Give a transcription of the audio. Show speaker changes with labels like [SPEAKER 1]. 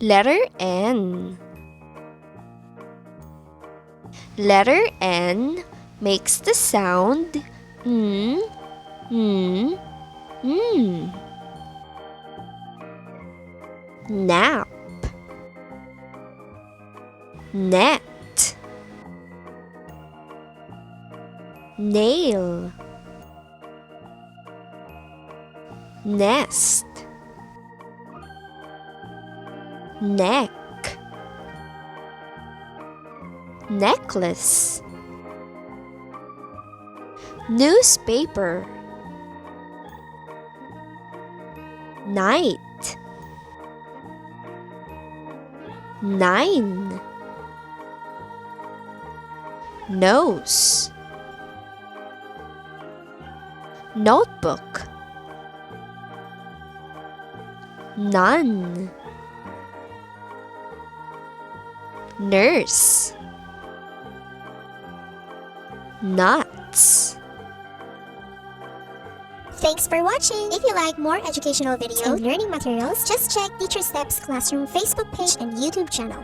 [SPEAKER 1] Letter N. Letter N makes the sound n, n, n. Nap. Net. Nail. Nest. Neck. Necklace. Newspaper. Night. Nine. Nose. Notebook. None. Nurse. Nuts.
[SPEAKER 2] Thanks for watching! If you like more educational videos and learning materials, just check Teacher Steps Classroom Facebook page and YouTube channel.